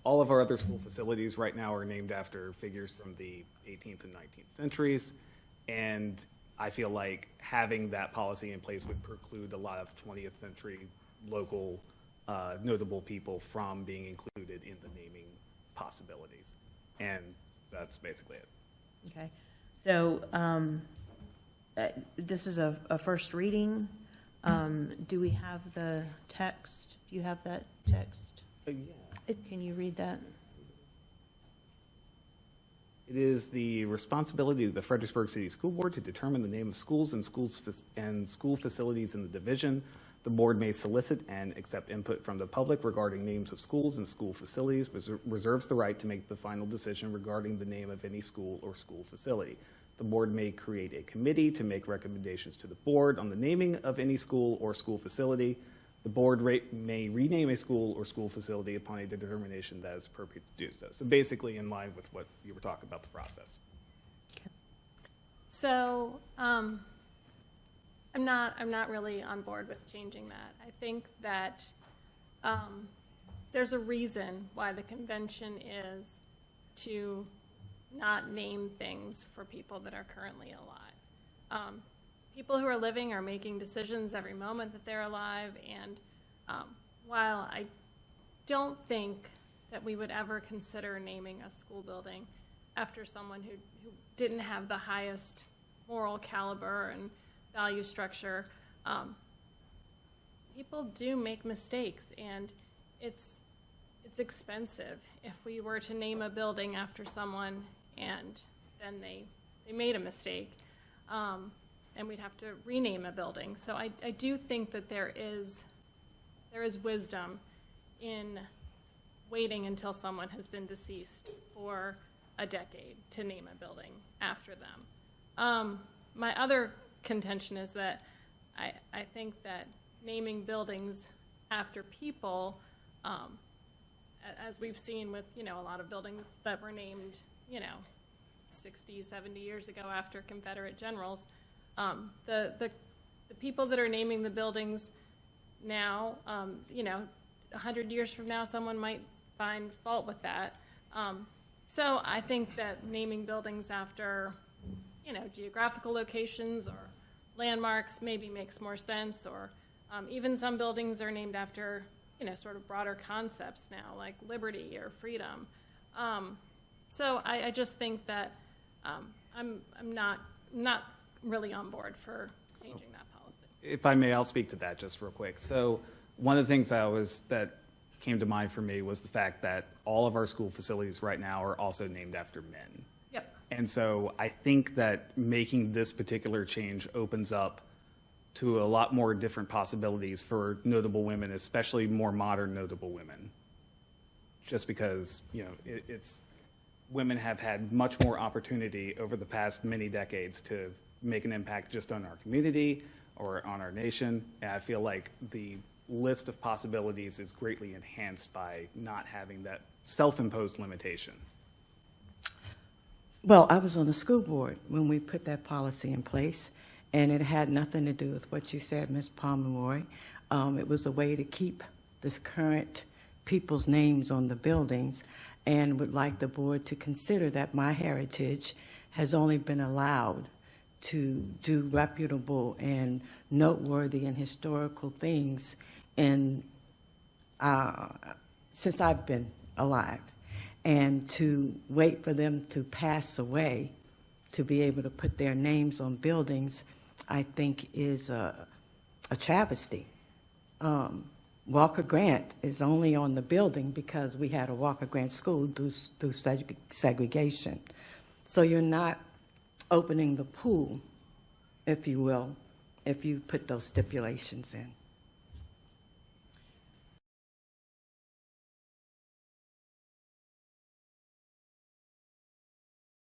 all of our other school facilities right now are named after figures from the 18th and 19th centuries. And I feel like having that policy in place would preclude a lot of 20th century local notable people from being included in the naming possibilities. And that's basically it. Okay. So this is a first reading. Do we have the text? Do you have that text? Yeah. Can you read that? It is the responsibility of the Fredericksburg City School Board to determine the name of schools and school facilities in the division. The board may solicit and accept input from the public regarding names of schools and school facilities, but reserves the right to make the final decision regarding the name of any school or school facility. The board may create a committee to make recommendations to the board on the naming of any school or school facility. The board may rename a school or school facility upon a determination that is appropriate to do so. So basically in line with what you were talking about the process. Okay. So I'm not really on board with changing that. I think that there's a reason why the convention is to not name things for people that are currently alive. People who are living are making decisions every moment that they're alive, and while I don't think that we would ever consider naming a school building after someone who didn't have the highest moral caliber and value structure, people do make mistakes, and it's expensive if we were to name a building after someone and then they made a mistake, and we'd have to rename a building. So I do think that there is wisdom in waiting until someone has been deceased for a decade to name a building after them. My other contention is that I think that naming buildings after people, as we've seen with, a lot of buildings that were named, 60, 70 years ago after Confederate generals, the people that are naming the buildings now, 100 years from now, someone might find fault with that. So I think that naming buildings after, geographical locations or landmarks maybe makes more sense, or even some buildings are named after, sort of broader concepts now, like liberty or freedom. So I just think that I'm not really on board for changing that policy. If I may, I'll speak to that just real quick. So one of the things that came to mind for me was the fact that all of our school facilities right now are also named after men. Yep. And so I think that making this particular change opens up to a lot more different possibilities for notable women, especially more modern notable women. Just because, women have had much more opportunity over the past many decades to make an impact just on our community or on our nation. And I feel like the list of possibilities is greatly enhanced by not having that self-imposed limitation. Well, I was on the school board when we put that policy in place, and it had nothing to do with what you said, Ms. Pomeroy. It was a way to keep this current people's names on the buildings, and would like the board to consider that My Heritage has only been allowed to do reputable and noteworthy and historical things since I've been alive. And to wait for them to pass away to be able to put their names on buildings, I think is a travesty. Walker Grant is only on the building because we had a Walker Grant school through segregation. So you're not opening the pool, if you will, if you put those stipulations in.